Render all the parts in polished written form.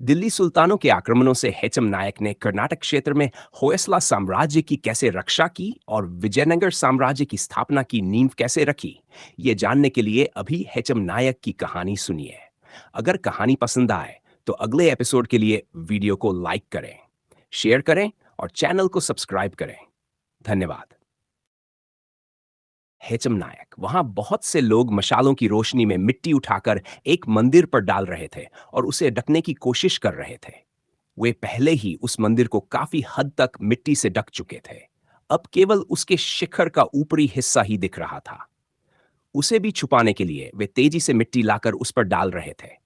दिल्ली सुल्तानों के आक्रमणों से हेचम नायक ने कर्नाटक क्षेत्र में होयसला साम्राज्य की कैसे रक्षा की और विजयनगर साम्राज्य की स्थापना की नींव कैसे रखी, ये जानने के लिए अभी हेचम नायक की कहानी सुनिए। अगर कहानी पसंद आए तो अगले एपिसोड के लिए वीडियो को लाइक करें, शेयर करें और चैनल को सब्सक्राइब करें। धन्यवाद। हेचम नायक, वहां बहुत से लोग मशालों की रोशनी में मिट्टी उठाकर एक मंदिर पर डाल रहे थे और उसे ढकने की कोशिश कर रहे थे। वे पहले ही उस मंदिर को काफी हद तक मिट्टी से ढक चुके थे। अब केवल उसके शिखर का ऊपरी हिस्सा ही दिख रहा था। उसे भी छुपाने के लिए वे तेजी से मिट्टी लाकर उस पर डाल रहे थे।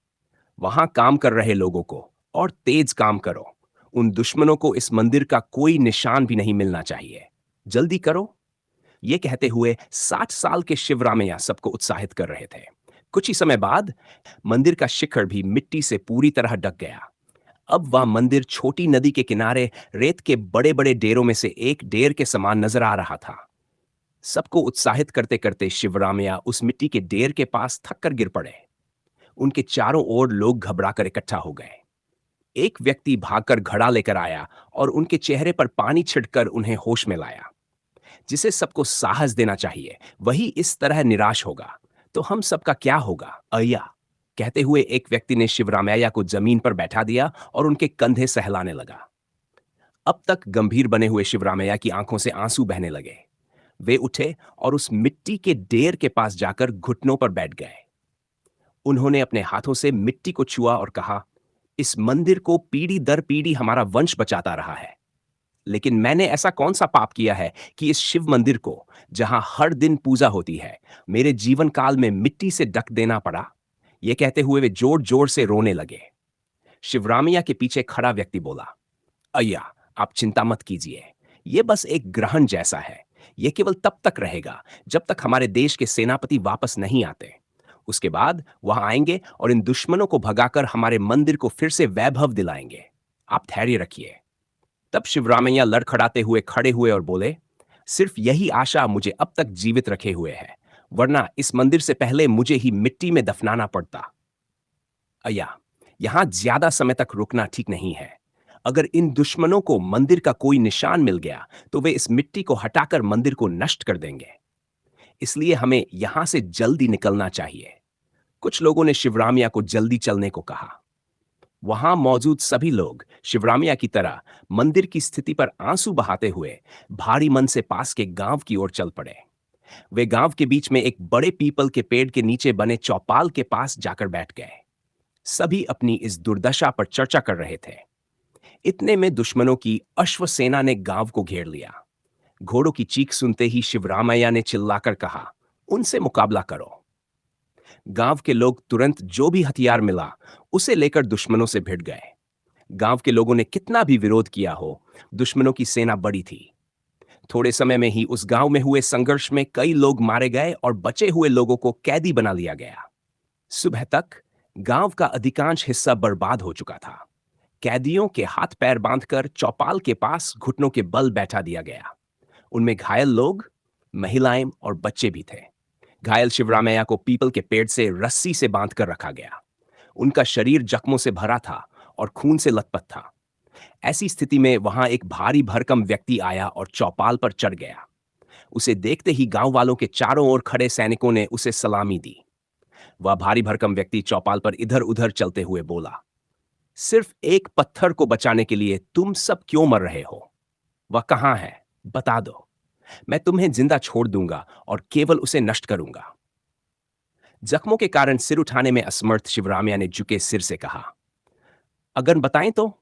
वहां काम कर रहे लोगों को, और तेज काम करो। उन दुश्मनों को इस मंदिर का कोई निशान भी नहीं मिलना चाहिए। जल्दी करो। ये कहते हुए 60 साल के शिवरामैया सबको उत्साहित कर रहे थे। कुछ ही समय बाद मंदिर का शिखर भी मिट्टी से पूरी तरह ढक गया। अब वह मंदिर छोटी नदी के किनारे रेत के बड़े बड़े डेरों में से एक डेर के समान नजर आ रहा था। सबको उत्साहित करते करते शिवरामैया उस मिट्टी के डेर के पास थक कर गिर पड़े। उनके चारों ओर लोग घबराकर इकट्ठा हो गए। एक व्यक्ति भागकर घड़ा लेकर आया और उनके चेहरे पर पानी छिड़कर उन्हें होश में लाया। जिसे सबको साहस देना चाहिए वही इस तरह निराश होगा, तो हम सबका क्या होगा अय्या। कहते हुए एक व्यक्ति ने शिवरामैया को जमीन पर बैठा दिया और उनके कंधे सहलाने लगा। अब तक गंभीर बने हुए शिवरामैया की आंखों से आंसू बहने लगे। वे उठे और उस मिट्टी के ढेर के पास जाकर घुटनों पर बैठ गए। उन्होंने अपने हाथों से मिट्टी को छुआ और कहा, इस मंदिर को पीढ़ी दर पीढ़ी हमारा वंश बचाता रहा है, लेकिन मैंने ऐसा कौन सा पाप किया है कि इस शिव मंदिर को, जहां हर दिन पूजा होती है, मेरे जीवन काल में मिट्टी से ढक देना पड़ा। यह कहते हुए वे जोर जोर से रोने लगे। शिवरामैया के पीछे खड़ा व्यक्ति बोला, अय्या, आप चिंता मत कीजिए। यह बस एक ग्रहण जैसा है। यह केवल तब तक रहेगा जब तक हमारे देश के सेनापति वापस नहीं आते। उसके बाद वहां आएंगे और इन दुश्मनों को भगाकर हमारे मंदिर को फिर से वैभव दिलाएंगे। आप धैर्य रखिए। तब शिवरामैया लड़खड़ाते हुए खड़े हुए और बोले, सिर्फ यही आशा मुझे अब तक जीवित रखे हुए है, वरना इस मंदिर से पहले मुझे ही मिट्टी में दफनाना पड़ता। अय्या, यहां ज्यादा समय तक रुकना ठीक नहीं है। अगर इन दुश्मनों को मंदिर का कोई निशान मिल गया तो वे इस मिट्टी को हटाकर मंदिर को नष्ट कर देंगे। इसलिए हमें यहां से जल्दी निकलना चाहिए। कुछ लोगों ने शिवरामैया को जल्दी चलने को कहा। वहां मौजूद सभी लोग शिवरामैया की तरह मंदिर की स्थिति पर आंसू बहाते हुए भारी मन से पास के गांव की ओर चल पड़े। वे गांव के बीच में एक बड़े पीपल के पेड़ के नीचे बने चौपाल के पास जाकर बैठ गए। सभी अपनी इस दुर्दशा पर चर्चा कर रहे थे। इतने में दुश्मनों की अश्वसेना ने गांव को घेर लिया। घोड़ों की चीख सुनते ही शिवरामैया ने चिल्लाकर कहा, उनसे मुकाबला करो। गांव के लोग तुरंत जो भी हथियार मिला उसे लेकर दुश्मनों से भिड़ गए। गांव के लोगों ने कितना भी विरोध किया हो, दुश्मनों की सेना बड़ी थी। थोड़े समय में ही उस गांव में हुए संघर्ष में कई लोग मारे गए और बचे हुए लोगों को कैदी बना लिया गया। सुबह तक गांव का अधिकांश हिस्सा बर्बाद हो चुका था। कैदियों के हाथ पैर बांधकर चौपाल के पास घुटनों के बल बैठा दिया गया। उनमें घायल लोग, महिलाएं और बच्चे भी थे। घायल शिवरामैया को पीपल के पेड़ से रस्सी से बांधकर रखा गया। उनका शरीर जख्मों से भरा था और खून से लथपथ था। ऐसी स्थिति में वहां एक भारी भरकम व्यक्ति आया और चौपाल पर चढ़ गया। उसे देखते ही गांव वालों के चारों ओर खड़े सैनिकों ने उसे सलामी दी। वह भारी भरकम व्यक्ति चौपाल पर इधर उधर चलते हुए बोला, सिर्फ एक पत्थर को बचाने के लिए तुम सब क्यों मर रहे हो? वह कहां है? बता दो। मैं तुम्हें जिंदा छोड़ दूंगा और केवल उसे नष्ट करूंगा। जख्मों के कारण सिर उठाने में असमर्थ शिवरामैया ने झुके सिर से कहा, अगर बताएं तो।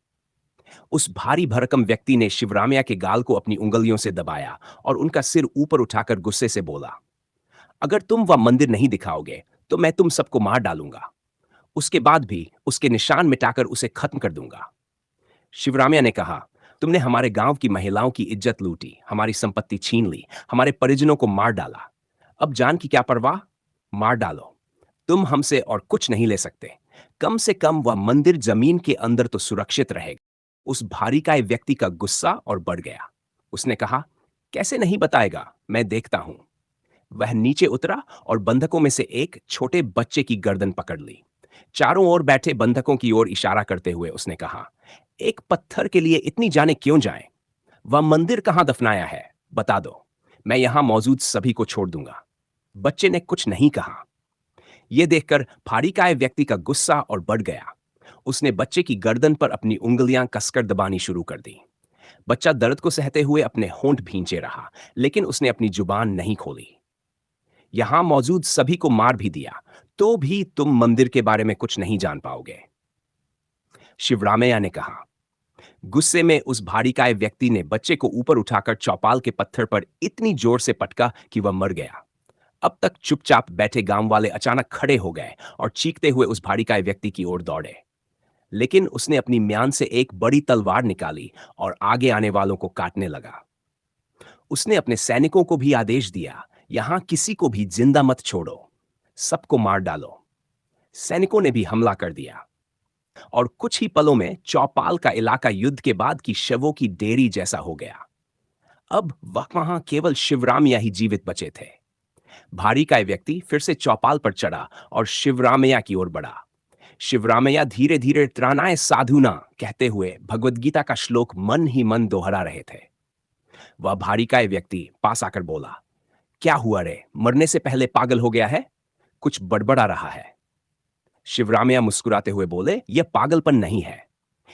उस भारी भरकम व्यक्ति ने शिवरामैया के गाल को अपनी उंगलियों से दबाया और उनका सिर ऊपर उठाकर गुस्से से बोला, अगर तुम वह मंदिर नहीं दिखाओगे तो मैं तुम सबको मार डालूंगा। उसके बाद भी उसके निशान मिटाकर उसे खत्म कर दूंगा। शिवरामैया ने कहा, तुमने हमारे गांव की महिलाओं की इज्जत लूटी, हमारी संपत्ति छीन ली, हमारे परिजनों को मार डाला। अब जान की क्या परवाह? मार डालो। तुम हमसे और कुछ नहीं ले सकते। कम से कम वह मंदिर जमीन के अंदर तो सुरक्षित रहेगा। उस भारीकाय व्यक्ति का गुस्सा और बढ़ गया। उसने कहा, कैसे नहीं बताएगा, मैं देखता हूं। वह नीचे उतरा और बंधकों में से एक छोटे बच्चे की गर्दन पकड़ ली। चारों ओर बैठे बंधकों की ओर इशारा करते हुए उसने कहा, एक पत्थर के लिए इतनी जाने क्यों जाएं? वह मंदिर कहाँ दफनाया है? बता दो। मैं यहां मौजूद सभी को छोड़ दूंगा। बच्चे ने कुछ नहीं कहा। यह देखकर फारिकाय व्यक्ति का गुस्सा और बढ़ गया। उसने बच्चे की गर्दन पर अपनी उंगलियां कसकर दबानी शुरू कर दी। बच्चा दर्द को सहते हुए अपने होंठ भींचे रहा, लेकिन उसने अपनी जुबान नहीं खोली। यहां मौजूद सभी को मार भी दिया, तो भी तुम मंदिर के बारे में कुछ नहीं जान पाओगे, शिवरामैया ने कहा। गुस्से में उस भारीकाय व्यक्ति ने बच्चे को ऊपर उठाकर चौपाल के पत्थर पर इतनी जोर से पटका कि वह मर गया। अब तक चुपचाप बैठे गांव वाले अचानक खड़े हो गए और चीखते हुए उस भारीकाय व्यक्ति की ओर दौड़े। लेकिन उसने अपनी म्यान से एक बड़ी तलवार निकाली और आगे आने वालों को काटने लगा। उसने अपने सैनिकों को भी आदेश दिया, यहां किसी को भी जिंदा मत छोड़ो, सबको मार डालो। सैनिकों ने भी हमला कर दिया और कुछ ही पलों में चौपाल का इलाका युद्ध के बाद की शवों की डेरी जैसा हो गया। अब वहां केवल शिवरामैया ही जीवित बचे थे। भारी काय व्यक्ति फिर से चौपाल पर चढ़ा और शिवरामैया की ओर बढ़ा। शिवरामैया धीरे धीरे त्राणाय साधुना कहते हुए भगवद गीता का श्लोक मन ही मन दोहरा रहे थे। वह भारी काय व्यक्ति पास आकर बोला, क्या हुआ रे, मरने से पहले पागल हो गया है? कुछ बड़बड़ा रहा है। शिवरामैया मुस्कुराते हुए बोले, यह पागलपन नहीं है,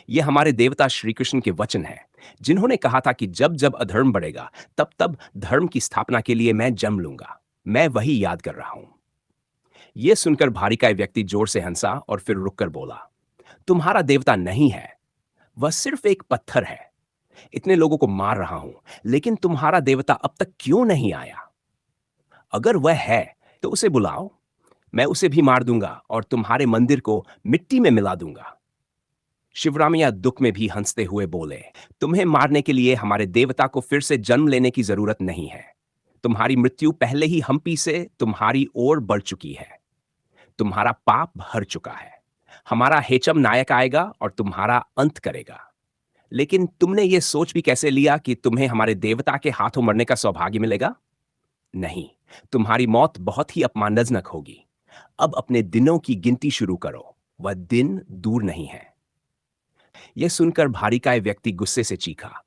यह हमारे देवता श्री कृष्ण के वचन है, जिन्होंने कहा था कि जब जब अधर्म बढ़ेगा तब तब धर्म की स्थापना के लिए मैं जन्म लूंगा। मैं वही याद कर रहा हूं। यह सुनकर भारिकाय व्यक्ति जोर से हंसा और फिर रुककर बोला, तुम्हारा देवता नहीं है, वह सिर्फ एक पत्थर है। इतने लोगों को मार रहा हूं, लेकिन तुम्हारा देवता अब तक क्यों नहीं आया? अगर वह है तो उसे बुलाओ, मैं उसे भी मार दूंगा और तुम्हारे मंदिर को मिट्टी में मिला दूंगा। शिवरामैया दुख में भी हंसते हुए बोले, तुम्हें मारने के लिए हमारे देवता को फिर से जन्म लेने की जरूरत नहीं है। तुम्हारी मृत्यु पहले ही हम्पी से तुम्हारी ओर बढ़ चुकी है। तुम्हारा पाप भर चुका है। हमारा हेचम नायक आएगा और तुम्हारा अंत करेगा। लेकिन तुमने यह सोच भी कैसे लिया कि तुम्हें हमारे देवता के हाथों मरने का सौभाग्य मिलेगा? नहीं, तुम्हारी मौत बहुत ही अपमानजनक होगी। अब अपने दिनों की गिनती शुरू करो, वह दिन दूर नहीं है। यह सुनकर भारिकाय व्यक्ति गुस्से से चीखा,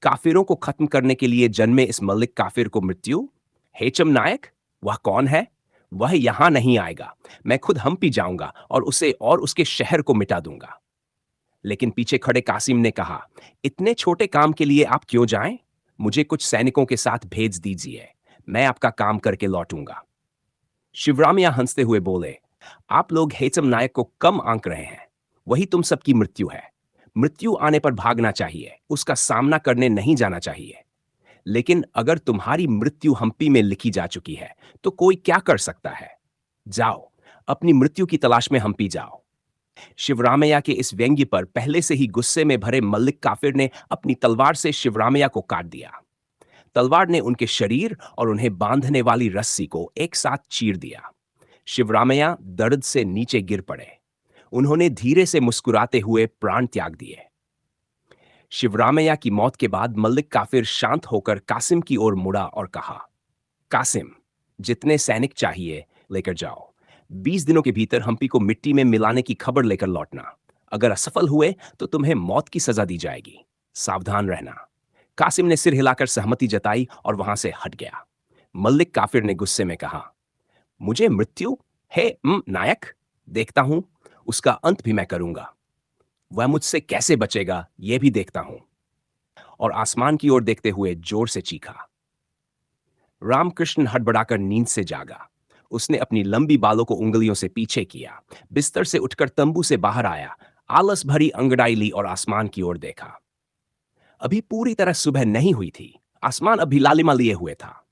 काफिरों को खत्म करने के लिए जन्मे इस मल्लिक काफिर को मृत्यु? हेचम नायक? वह कौन है? वह यहां नहीं आएगा। मैं खुद हम्पी जाऊंगा और उसे और उसके शहर को मिटा दूंगा। लेकिन पीछे खड़े कासिम ने कहा, इतने छोटे काम के लिए आप क्यों जाएं? मुझे कुछ सैनिकों के साथ भेज दीजिए, मैं आपका काम करके लौटूंगा। शिवरामैया हंसते हुए बोले, आप लोग हेचम नायक को कम आंक रहे हैं। वही तुम सबकी मृत्यु है। मृत्यु आने पर भागना चाहिए, उसका सामना करने नहीं जाना चाहिए। लेकिन अगर तुम्हारी मृत्यु हम्पी में लिखी जा चुकी है तो कोई क्या कर सकता है? जाओ, अपनी मृत्यु की तलाश में हम्पी जाओ। शिवरामैया के इस व्यंग्य पर पहले से ही गुस्से में भरे मल्लिक काफिर ने अपनी तलवार से शिवरामैया को काट दिया। तलवार ने उनके शरीर और उन्हें बांधने वाली रस्सी को एक साथ चीर दिया। शिवरामैया दर्द से नीचे गिर पड़े। उन्होंने धीरे से मुस्कुराते हुए प्राण त्याग दिए। शिवरामैया की मौत के बाद मल्लिक काफिर शांत होकर कासिम की ओर मुड़ा और कहा, कासिम, जितने सैनिक चाहिए लेकर जाओ। 20 दिनों के भीतर हम्पी को मिट्टी में मिलाने की खबर लेकर लौटना। अगर असफल हुए तो तुम्हें मौत की सजा दी जाएगी। सावधान रहना। कासिम ने सिर हिलाकर सहमति जताई और वहां से हट गया। मल्लिक काफिर ने गुस्से में कहा, मुझे मृत्यु है नायक, देखता हूं, उसका अंत भी मैं करूंगा। वह मुझसे कैसे बचेगा यह भी देखता हूं। और आसमान की ओर देखते हुए जोर से चीखा। रामकृष्ण हड़बड़ाकर नींद से जागा। उसने अपनी लंबी बालों को उंगलियों से पीछे किया, बिस्तर से उठकर तंबू से बाहर आया, आलस भरी अंगड़ाई ली और आसमान की ओर देखा। अभी पूरी तरह सुबह नहीं हुई थी। आसमान अभी लालिमा लिए हुए था।